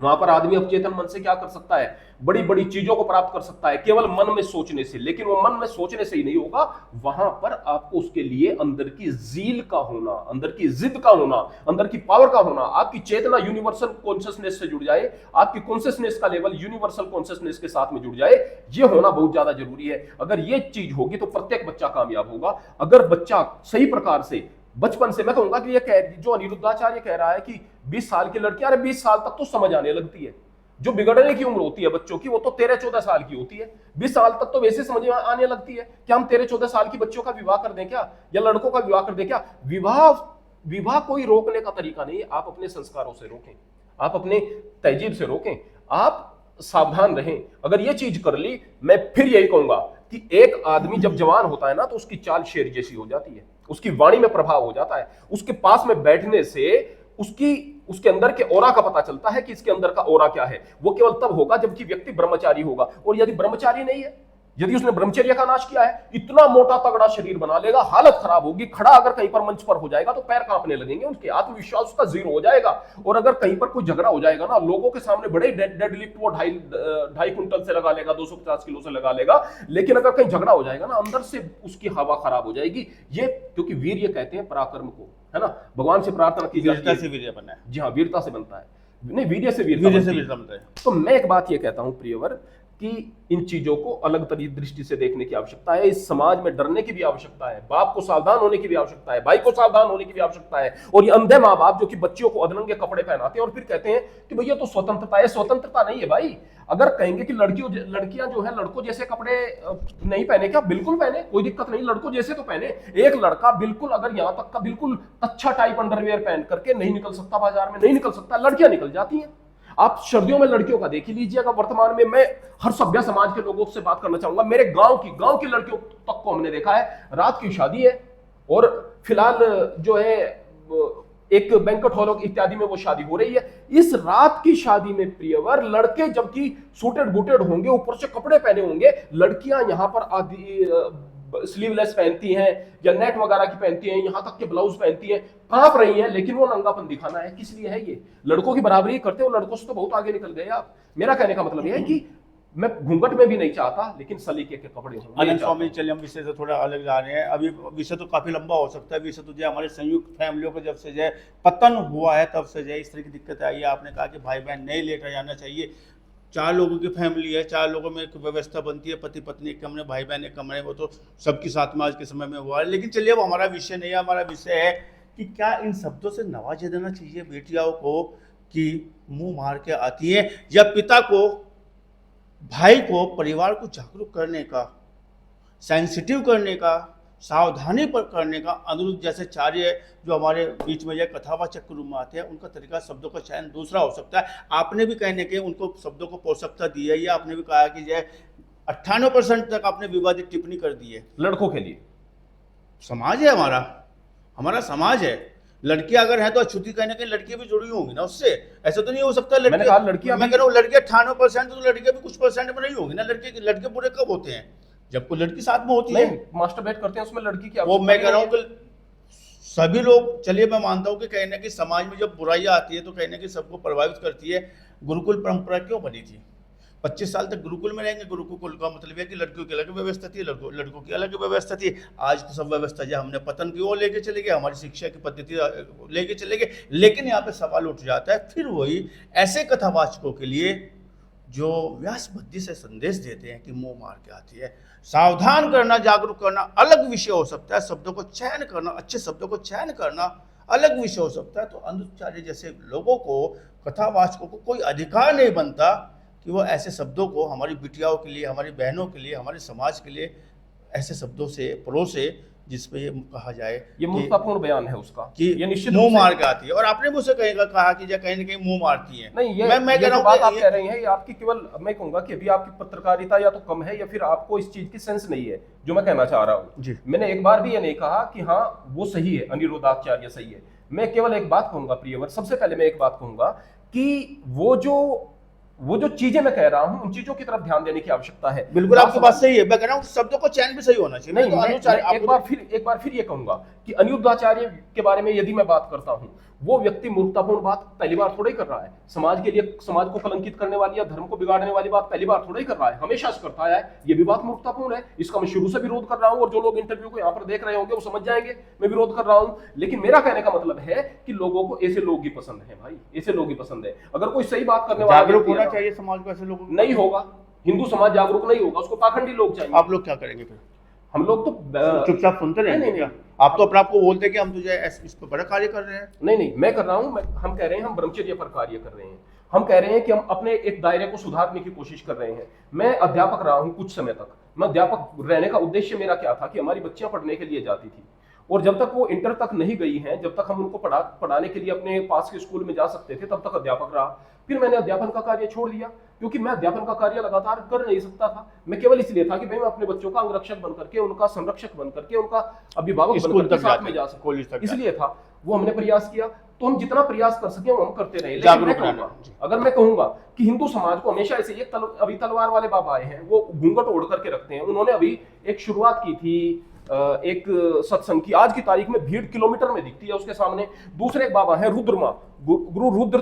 वहां पर आदमी अवचेतन मन से क्या कर सकता है? बड़ी बड़ी चीजों को प्राप्त कर सकता है केवल मन में सोचने से। लेकिन वो मन में सोचने से ही नहीं होगा, वहां पर आपको उसके लिए अंदर की जील का होना, अंदर की जिद का होना, अंदर की पावर का होना, आपकी चेतना यूनिवर्सल कॉन्शियसनेस से जुड़ जाए, आपकी कॉन्शियसनेस का लेवल यूनिवर्सल कॉन्शियसनेस के साथ में जुड़ जाए, ये होना बहुत ज्यादा जरूरी है। अगर ये चीज होगी तो प्रत्येक बच्चा कामयाब होगा। अगर बच्चा सही प्रकार से बचपन से, मैं कहूंगा कि ये जो अनिरुद्धाचार्य कह रहा है कि 20 साल की लड़की, अरे 20 साल तक तो समझ आने लगती है। जो बिगड़ने की उम्र होती है बच्चों की वो तो 13-14 साल की होती है। 20 साल तक तो वैसे समझ आने लगती है। क्या हम 13-14 साल की बच्चों का विवाह कर दें क्या? या लड़कों का विवाह कर दें क्या? विवाह कोई रोकने का तरीका नहीं है। आप अपने संस्कारों से रोकें, आप अपने तहजीब से रोकें, आप सावधान रहें। अगर ये चीज कर ली, मैं फिर यही कहूंगा कि एक आदमी जब जवान होता है ना तो उसकी चाल शेर जैसी हो जाती है, उसकी वाणी में प्रभाव हो जाता है। उसके पास में बैठने से उसके अंदर के ओरा का पता चलता है कि इसके अंदर का ओरा क्या है। वो केवल तब होगा जबकि व्यक्ति ब्रह्मचारी होगा। और यदि ब्रह्मचारी नहीं है, यदि उसने ब्रह्मचर्य का नाश किया है, इतना मोटा तगड़ा शरीर बना लेगा, हालत खराब होगी। खड़ा अगर कहीं पर मंच पर हो जाएगा तो पैर कांपने लगेंगे, उसके आत्मविश्वास उसका जीरो हो जाएगा। और अगर कहीं पर कोई झगड़ा हो जाएगा ना, लोगों के सामने बड़े डेडलिफ्ट वो 2.5 कुंटल से लगा लेगा, 250 किलो से लगा लेगा। लेकिन अगर कहीं झगड़ा हो जाएगा ना, अंदर से उसकी हवा खराब हो जाएगी। ये क्योंकि वीर ये कहते हैं पराक्रम को, है ना, भगवान से प्रार्थना की जाती है, वीरता से वीर्य बना है। जी हाँ, वीरता से बनता है, नहीं वीर्य से वीरता बनता है। तो मैं एक बात ये कहता हूं प्रियवर कि इन चीजों को अलग दृष्टि से देखने की आवश्यकता है। इस समाज में डरने की भी आवश्यकता है, बाप को सावधान होने की भी आवश्यकता है, भाई को सावधान होने की भी आवश्यकता है। और ये अंधे माँ बाप जो कि बच्चियों को अधरंगे कपड़े पहनाते हैं और फिर कहते हैं कि भैया तो स्वतंत्रता है। स्वतंत्रता नहीं है भाई। अगर कहेंगे कि लड़कियां जो है लड़कों जैसे कपड़े नहीं पहने, क्या बिल्कुल पहने, कोई दिक्कत नहीं, लड़कों जैसे तो पहने। एक लड़का बिल्कुल अगर यहां तक का बिल्कुल अच्छा टाइप अंडरवेयर पहन करके नहीं निकल सकता, बाजार में नहीं निकल सकता, लड़कियां निकल जाती हैं। आप सर्दियों में लड़कियों का देख ही लीजिएगा। वर्तमान में मैं हर सभ्य समाज के लोगों से बात करना चाहूंगा। मेरे गांव की लड़कियों तक को हमने देखा है, रात की शादी है और फिलहाल जो है एक बैंक्वेट हॉल इत्यादि में वो शादी हो रही है। इस रात की शादी में प्रियवर लड़के जबकि सूटेड बूटेड होंगे, ऊपर से कपड़े पहने होंगे, लड़कियां यहां पर आदि स्लीवलेस पहनती हैं या नेट वगैरह की पहनती हैं, यहां तक के ब्लाउज पहनती हैं, कांप रही हैं, लेकिन वो नंगापन दिखाना है। किस लिए है ये? लड़कों की बराबरी करते हो, लड़कों से तो बहुत आगे निकल गए आप। मेरा कहने का मतलब यह है कि मैं घूंघट में भी नहीं चाहता, लेकिन सलीके के कपड़े हों। आनंद स्वामी, चलिए हम विषय से थोड़ा अलग जा रहे हैं। अभी विषय तो काफी लंबा हो सकता है। विषय तो जो है हमारे संयुक्त फैमिलियों को जब से जो है पतन हुआ है तब से जो है इस तरह की दिक्कत आई है। आपने कहा कि भाई बहन नहीं लेकर जाना चाहिए। 4 लोगों की फैमिली है, 4 लोगों में एक व्यवस्था बनती है, पति पत्नी एक कमरे, भाई बहन एक कमरे, वो तो सबके साथ में आज के समय में हुआ है। लेकिन चलिए वो हमारा विषय नहीं है। हमारा विषय है कि क्या इन शब्दों से नवाजा देना चाहिए बेटियों को कि मुंह मार के आती है, या पिता को, भाई को, परिवार को जागरूक करने का, सेंसिटिव करने का, सावधानी पर करने का, अनिरुद्ध जैसे चार्य जो हमारे बीच में यह कथावाचक के रूप में आते हैं, उनका तरीका शब्दों का चयन दूसरा हो सकता है। आपने भी कहने के उनको शब्दों को पोषकता दी है, या आपने भी कहा कि यह 98% तक आपने विवादित टिप्पणी कर दी है। लड़कों के लिए समाज है हमारा, हमारा समाज है। लड़कियां अगर है तो अछूती कहने के लड़कियां भी जुड़ी होंगी ना उससे। ऐसा तो नहीं हो सकता मैंने कहा लड़कियां, मैं कह रहा हूँ लड़कियां 98% तो लड़कियां भी कुछ परसेंट में नहीं होंगी ना। लड़के बुरे कब होते हैं? जब कोई लड़की साथ में होती है। मास्टरबेट करते हैं उसमें लड़की की वो मैं कह रहा हूँ कि सभी लोग, चलिए मैं मानता हूँ कि कहीं ना कहीं समाज में जब बुराइयां आती है तो कहीं ना कहीं सबको प्रभावित करती है। गुरुकुल परंपरा क्यों बनी थी? 25 साल तक गुरुकुल में रहेंगे। गुरुकुल का मतलब है कि लड़कियों की अलग व्यवस्था थी, लड़कों की अलग व्यवस्था थी। आज तो सब व्यवस्था जो हमने पतन की ओर लेके चले गए, हमारी शिक्षा की पद्धति लेके चले गए। लेकिन यहाँ पे सवाल उठ जाता है फिर वही ऐसे कथावाचकों के लिए जो व्यास बुद्धि से संदेश देते हैं कि मुंह मार के आती है। सावधान करना, जागरूक करना अलग विषय हो सकता है। शब्दों को चयन करना, अच्छे शब्दों को चयन करना अलग विषय हो सकता है। तो अनुचार्य जैसे लोगों को, कथावाचकों को कोई अधिकार नहीं बनता कि वो ऐसे शब्दों को हमारी बिटियाओं के लिए, हमारी बहनों के लिए, हमारे समाज के लिए ऐसे शब्दों से परोसे जिसपे ये कहा जाए ये मूर्खतापूर्ण बयान है उसका कि ये निश्चित मुंह मार के आती है। और आपने मुझसे कहा कि कहीं ना कहीं मुंह मारती है। नहीं, ये मैं कह रहा हूं बात आप कह रही हैं, ये आपकी केवल, मैं कहूंगा कि अभी आपकी पत्रकारिता या तो कम है या फिर आपको इस चीज की सेंस नहीं है जो मैं कहना चाह रहा हूं। मैंने एक बार भी ये नहीं कहा कि हाँ वो सही है, अनिरुद्धाचार्य सही है। मैं केवल एक बात कहूंगा प्रियवर, सबसे पहले मैं एक बात कहूंगा कि वो जो चीजें मैं कह रहा हूं उन चीजों की तरफ ध्यान देने की आवश्यकता है। बिल्कुल आपकी बात सही है। मैं कह रहा हूं शब्दों को चयन भी सही होना चाहिए। नहीं, मैं एक बार फिर ये कहूंगा कि अनिरुद्धाचार्य के बारे में यदि मैं बात करता हूं, वो व्यक्ति मूर्खतापूर्ण बात पहली बार थोड़ा ही कर रहा है। समाज के लिए, समाज को कलंकित करने वाली या धर्म को बिगाड़ने वाली बात पहली बार थोड़ा ही कर रहा है, हमेशा से करता है। ये भी बात मूर्खतापूर्ण है, इसका मैं शुरू से विरोध कर रहा हूं। और जो लोग इंटरव्यू को यहाँ पर देख रहे होंगे वो समझ जाएंगे मैं विरोध कर रहा हूं। लेकिन मेरा कहने का मतलब है कि लोगों को ऐसे लोग ही पसंद है भाई, ऐसे लोग ही पसंद है। अगर कोई सही बात करने वाला जागरूक होना चाहिए समाज को, ऐसे लोग नहीं होगा, हिंदू समाज जागरूक नहीं होगा, उसको पाखंडी लोग चाहिए। आप लोग क्या करेंगे फिर? हम लोग तो चुपचाप सुनते रहेंगे क्या? आप तो अपने आप को बोलते कि हम तुझे इस पर बड़ा कार्य कर रहे हैं। नहीं, मैं कर रहा हूं। हम कह रहे हैं हम ब्रह्मचर्य पर कार्य कर रहे हैं। हम कह रहे हैं कि हम अपने एक दायरे को सुधारने की कोशिश कर रहे हैं। मैं अध्यापक रहा हूं कुछ समय तक। मैं अध्यापक रहने का उद्देश्य मेरा क्या था कि हमारी बच्चियां पढ़ने के लिए जाती थी, और जब तक वो इंटर तक नहीं गई हैं, जब तक हम उनको पढ़ाने के लिए अपने पास के स्कूल में जा सकते थे, तब तक अध्यापक रहा। फिर मैंने अध्यापन का कार्य छोड़ दिया, क्योंकि मैं अध्यापन का कार्य लगातार कर नहीं सकता था। मैं केवल इसलिए था कि भाई मैं अपने बच्चों का अंगरक्षक बनकर के, उनका संरक्षक बनकर के, उनका अभिभावक बनकर के साथ में जा सकूं, इसलिए था। वो हमने प्रयास किया, तो हम जितना प्रयास कर सके वो हम करते रहे। लेकिन अगर मैं कहूंगा कि हिंदू समाज को हमेशा ऐसे, अभी तलवार वाले बाबा आए हैं, वो घूंघट ओढ़ करके रखते हैं। उन्होंने अभी एक शुरुआत की थी एक सत्संग की। आज की तारीख में भीड़ किलोमीटर में दिखती है उसके सामने। दूसरे एक बाबा है रुद्रमा, गुरु रुद्र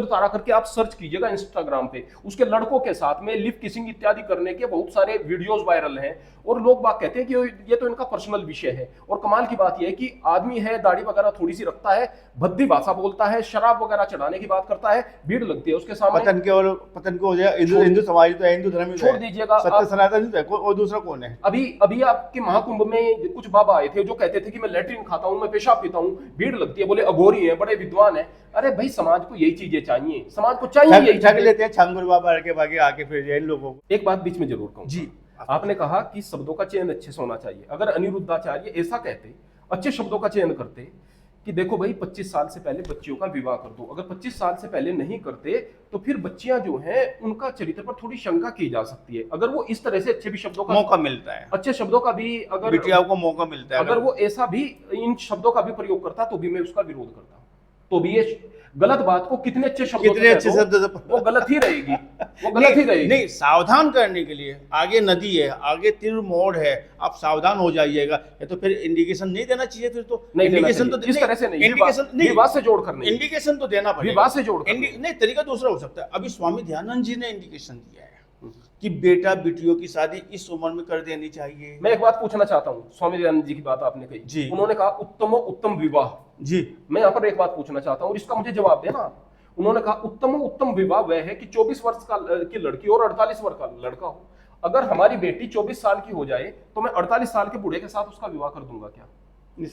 तारा करके आप सर्च कीजिएगा इंस्टाग्राम पे। उसके लड़कों के साथ में लिप किसिंग इत्यादि करने के बहुत सारे वीडियोस वायरल हैं, और लोग बात कहते हैं कि ये तो इनका पर्सनल विषय है। और कमाल की बात यह है कि आदमी है, दाढ़ी वगैरह थोड़ी सी रखता है, भद्दी भाषा बोलता है, शराब वगैरह चढ़ाने की बात करता है, भीड़ लगती है उसके सामने। पतन को हो जाए। हिंदू समाज तो है, हिंदू धर्म छोड़ दीजिएगा, सत्य सनातन है, और दूसरा कौन है? अभी आपके महाकुंभ में कुछ बाबा आए थे जो कहते थे कि मैं लैट्रिन खाता हूं, मैं पेशाब पीता हूं, भीड़ लगती है, बोले अघोरी है, बड़े विद्वान है। अरे भाई, समाज को यही चीजें चाहिए, समाज को चाहिए यही ठग लेते हैं छंगुर बाबा के भागे आके फिर इन लोगों को। एक बात बीच में जरूर कहूं जी, आपने कहा कि शब्दों का चयन अच्छे से होना चाहिए। अगर अनिरुद्धाचार्य ऐसा कहते, अच्छे शब्दों का चयन करते कि देखो भाई 25 साल से पहले बच्चियों का विवाह कर दो। अगर 25 साल से पहले नहीं करते तो फिर बच्चियां जो हैं उनका चरित्र पर थोड़ी शंका की जा सकती है। अगर वो इस तरह से अच्छे भी शब्दों का मौका मिलता है, अच्छे शब्दों का भी अगर बिटियाओं को मौका मिलता है, अगर वो ऐसा भी इन शब्दों का भी प्रयोग करता तो भी मैं उसका विरोध करता। तो भी ये गलत बात को कितने अच्छे शब्दों कितने अच्छे शब्द से वो गलत ही रहेगी, वो गलत ही रहेगी। नहीं, सावधान करने के लिए आगे नदी है, आगे तीर मोड़ है, आप सावधान हो जाइएगा। या तो फिर इंडिकेशन नहीं देना चाहिए, फिर तो नहीं इंडिकेशन तो इस तरह से नहीं, इंडिकेशन नहीं, विवाद से जोड़ कर नहीं, इंडिकेशन तो देना पड़ेगा, विवाद से जोड़ कर नहीं, तरीका दूसरा हो सकता है। अभी स्वामी दयानंद जी ने इंडिकेशन दिया है कि बेटा बेटियों की शादी इस उम्र में कर देनी चाहिए। मैं एक बात पूछना चाहता हूँ, स्वामी दयानंद जी की बात आपने कही जी, उन्होंने कहा उत्तमो उत्तम विवाह जी। मैं यहाँ पर एक बात पूछना चाहता हूँ और इसका मुझे जवाब देना। उन्होंने कहा उत्तम उत्तम विवाह वह है कि 24 वर्ष की लड़की और 48 वर्ष का लड़का हो। अगर हमारी बेटी 24 साल की हो जाए तो मैं 48 साल के बूढ़े के साथ उसका विवाह कर दूंगा क्या?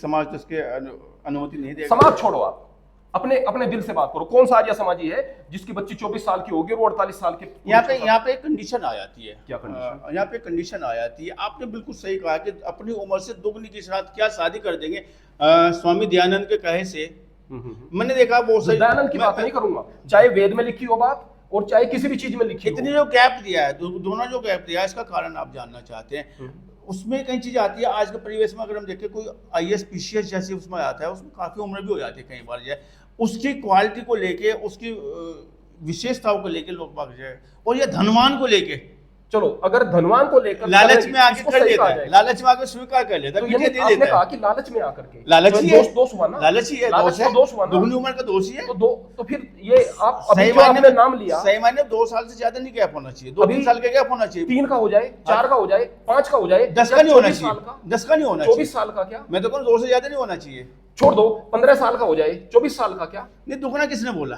समाज तो इसके अनुमति नहीं देगा। समाज छोड़ो, आप अपने दिल से बात करो। कौन सा आर्य समाजी है जिसकी बच्ची 24 साल की होगी और 48 साल के? यहाँ पे एक कंडीशन आ जाती है। क्या कंडीशन? यहाँ पे कंडीशन आ जाती है, आपने बिल्कुल सही कहा कि अपनी उम्र से दुगनी की साथ क्या शादी कर देंगे। स्वामी दयानंद के कहे से मैंने देखा बहुत सही। दयानंद की बात नहीं करूंगा, चाहे वेद में लिखी हो बात और चाहे किसी भी चीज में लिखी हो। इतने जो गैप दिया है, दोनों जो गैप दिया है, इसका कारण आप जानना चाहते हैं। उसमें कई चीजें आती है। आज के परिवेश में अगर हम देखें, कोई IAS PCS जैसे उसमें आता है, उसमें काफी उम्र भी हो जाती है कई बार जो है। उसकी क्वालिटी को लेके, उसकी विशेषताओं को लेके लोग भाग जाए, और ये धनवान को लेके, चलो अगर धनवान को लेकर लालच में आके कर लेता है, लालच में आके स्वीकार कर लेता है, तो आपने कहा कि लालच में आकर के लालच ही है, दोष हुआ ना, लालच ही है, दोष हुआ ना, दुगनी उम्र का दोष ही है। तो फिर ये आप अभी जो आपने नाम लिया, सही मायने 2 साल से ज्यादा नहीं गैप होना चाहिए, 2-3 साल का गैप होना चाहिए। 3 का हो जाए, 4 का हो जाए, 5 का हो जाए, 10 का नहीं होना चाहिए, 10 का नहीं होना चाहिए, 24 साल का क्या? मैं तो कहूँ 2 से ज्यादा नहीं होना चाहिए। छोड़ दो, 15 साल का हो जाए, 24 साल का क्या? नहीं, दुगना किसने बोला?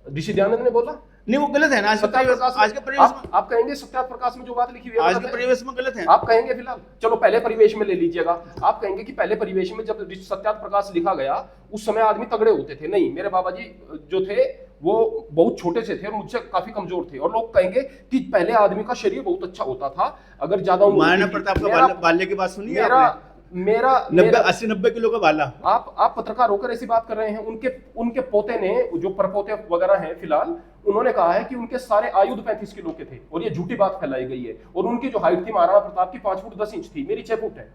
ऋषि दयानंद ने बोला। नहीं, वो गलत है ना। आज के परिवेश में आप कहेंगे सत्यार्थ प्रकाश में जो बात लिखी हुई है आज के परिवेश में गलत है, आप कहेंगे। फिलहाल चलो पहले परिवेश में ले लीजिएगा। आप कहेंगे कि पहले परिवेश में जब सत्यार्थ प्रकाश लिखा गया उस समय आदमी तगड़े होते थे। नहीं, मेरे बाबा जी जो थे वो बहुत छोटे से थे और मुझसे काफी कमजोर थे। और लोग कहेंगे कि पहले आदमी का शरीर बहुत अच्छा होता था। अगर ज्यादा महाराणा प्रताप का बाल्य की बात सुनी है मेरा 80-90 किलो का बाला। आप पत्रकार होकर ऐसी बात कर रहे हैं। उनके पोते ने, जो परपोते वगैरह हैं फिलहाल, उन्होंने कहा है कि उनके सारे आयुध 35 किलो के थे और ये झूठी बात फैलाई गई है। और उनकी जो हाइट थी महाराणा प्रताप की 5 फुट 10 इंच थी, मेरी 6 फुट है।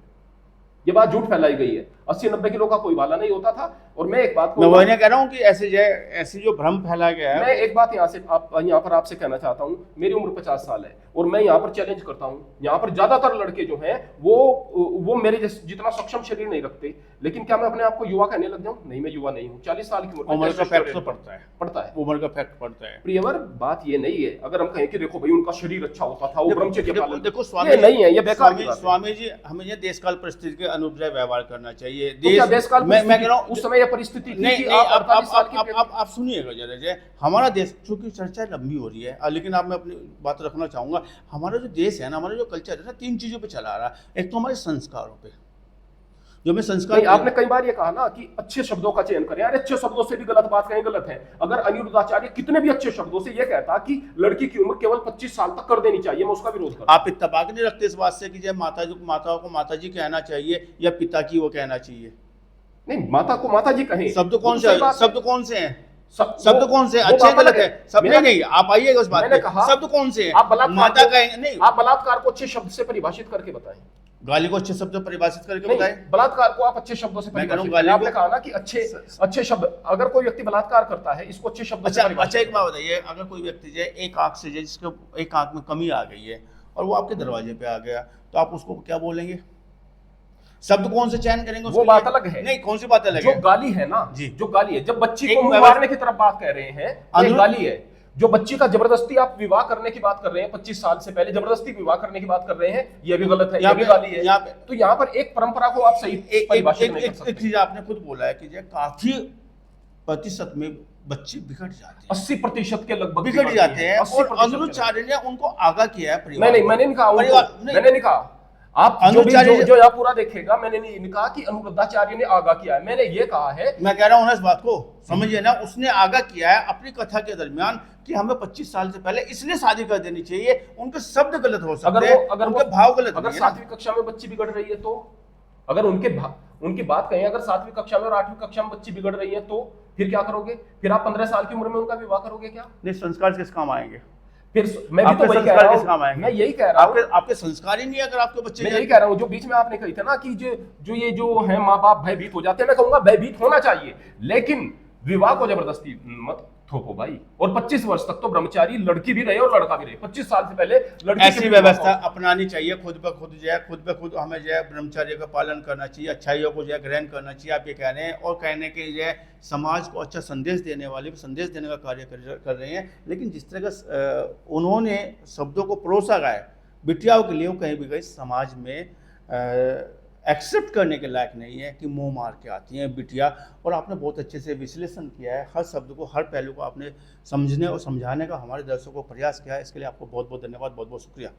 ये बात झूठ फैलाई गई है। 80-90 किलो का कोई बाला नहीं होता था। और मैं एक बात मैं वही कह रहा हूँ कि ऐसे जो भ्रम फैला गया है। मैं एक बात यहाँ पर आपसे कहना चाहता हूँ। मेरी उम्र 50 साल है और मैं यहाँ पर चैलेंज करता हूँ। यहाँ पर ज्यादातर लड़के जो हैं वो मेरे जितना सक्षम शरीर नहीं रखते। लेकिन क्या मैं अपने आप को युवा कहने लग जाऊँ? नहीं, मैं युवा नहीं हूँ। 40 साल की उम्र का फैक्ट तो पड़ता है, उम्र का फैक्ट पड़ता है। प्रियवर, बात ये नहीं है। अगर हम कहें कि देखो भाई उनका शरीर अच्छा होता था, वो ब्रह्मचर्य पालन, देखो स्वामी नहीं है, ये बेकार की बात है। स्वामी जी, हमें ये देशकाल परिस्थिति के अनुसार व्यवहार करना चाहिए। देशकाल मैं कह रहा हूँ उस समय यह परिस्थिति थी कि आप सुनिएगा जरा। हमारा देश, चूंकि चर्चा लंबी हो रही है, लेकिन आप मैं अपनी बात रखना चाहूंगा। हमारा जो देश है ना, हमारा जो कल्चर है ना, 3 चीजों पे चला रहा है। एक तो हमारे संस्कारों पे, जो मैं संस्कार, आपने कई बार ये कहा ना कि अच्छे शब्दों का चयन करें। यार अच्छे शब्दों से भी गलत बात कहें गलत है। अगर अनिरुद्धाचार्य कितने भी अच्छे शब्दों से ये कहता कि लड़की की उम्र केवल 25 साल तक कर देनी चाहिए, मैं उसका विरोध करता। आप इत्तेफाक नहीं रखते इस बात से कि माताओं को माताजी कहना चाहिए या पिता की वो कहना चाहिए? नहीं, माता को माता जी कहें। शब्द कौन से हैं? शब्द कौन से हैं? अच्छे गलत है सब? नहीं, आप आइएगा उस बात पे। शब्द कौन से हैं? आप माता कहेंगे नहीं, आप बलात्कार को अच्छे शब्द से परिभाषित करके बताएं। गाली को अच्छे शब्द परिभाषित करके बताएं। बलात्कार को आप अच्छे शब्दों से परिभाषित करें। आपने कहा ना कि अच्छे शब्द, अगर कोई व्यक्ति बलात्कार करता है इसको अच्छे शब्द से परिभाषित। अच्छा, एक बात बताइए, अगर कोई व्यक्ति जो है एक आंख से, जिसको एक आंख में कमी आ गई है और वो आपके दरवाजे पे आ गया, तो आप उसको क्या बोलेंगे? शब्द कौन से चयन करेंगे? वो बात अलग है। नहीं, कौन सी बात अलग है? जो गाली है ना जी, जो गाली है, जब बच्ची को मारने की तरफ बात कह रहे हैं, ये गाली है। जो बच्ची का जबरदस्ती आप विवाह करने की बात कर रहे हैं, 25 साल से पहले जबरदस्ती विवाह करने की बात कर रहे हैं, ये भी गलत है, ये भी गाली है। तो यहाँ पर एक परंपरा को आप सही परिभाषित नहीं कर सकते। एक चीज आपने खुद बोला है कि काफी प्रतिशत में बच्चे बिगड़ जाते हैं, 80% के लगभग बिगड़ जाते हैं। और अनिरुद्धाचार्य ने उनको आगाह किया है। मैंने नहीं कहा आप जो यहाँ पूरा देखेगा, मैंने नहीं कहा कि अनिरुद्धाचार्य ने आगाह किया है। मैंने ये कहा है, मैं कह रहा हूँ ना, इस बात को समझिए ना, उसने आगाह किया है अपनी कथा के दरमियान कि हमें 25 साल से पहले इसलिए शादी कर देनी चाहिए। उनके शब्द गलत हो सकते हैं, उनके भाव गलत। अगर 7वीं कक्षा में बच्ची बिगड़ रही है तो अगर उनकी बात कहें, अगर 7वीं कक्षा में और 8वीं कक्षा में बच्ची बिगड़ रही है तो फिर क्या करोगे? फिर आप 15 साल की उम्र में उनका विवाह करोगे क्या? नहीं, संस्कार किस काम आएंगे? फिर मैं भी आपके तो वही कह संस्कार रहा किस काम हूँ, आएंगे? मैं यही कह रहा हूँ, आपके संस्कार ही नहीं है अगर आपके बच्चे मैं यही कह रहा हूँ। जो बीच में आपने कही था ना कि जो ये जो है माँ बाप भयभीत हो जाते हैं, मैं कहूंगा भयभीत होना चाहिए, लेकिन विवाह को जबरदस्ती मत थोपो भाई। और 25 वर्ष तक तो ब्रह्मचारी लड़की भी रहे और लड़का भी रहे, 25 साल से पहले लड़की ऐसी व्यवस्था अपनानी चाहिए। खुद ब खुद हमें जो है ब्रह्मचर्य का पालन करना चाहिए, अच्छाइयों को जो है ग्रहण करना चाहिए, आप ये कह रहे हैं। और कहने के जो है समाज को अच्छा संदेश देने वाले संदेश देने का कार्य कर रहे हैं। लेकिन जिस तरह का उन्होंने शब्दों को परोसा है बिटियाओं के लिए, वो कहीं भी कहीं समाज में एक्सेप्ट करने के लायक नहीं है कि मुंह मार के आती हैं बिटिया। और आपने बहुत अच्छे से विश्लेषण किया है, हर शब्द को, हर पहलू को आपने समझने और समझाने का हमारे दर्शकों को प्रयास किया है। इसके लिए आपको बहुत बहुत धन्यवाद, बहुत बहुत शुक्रिया।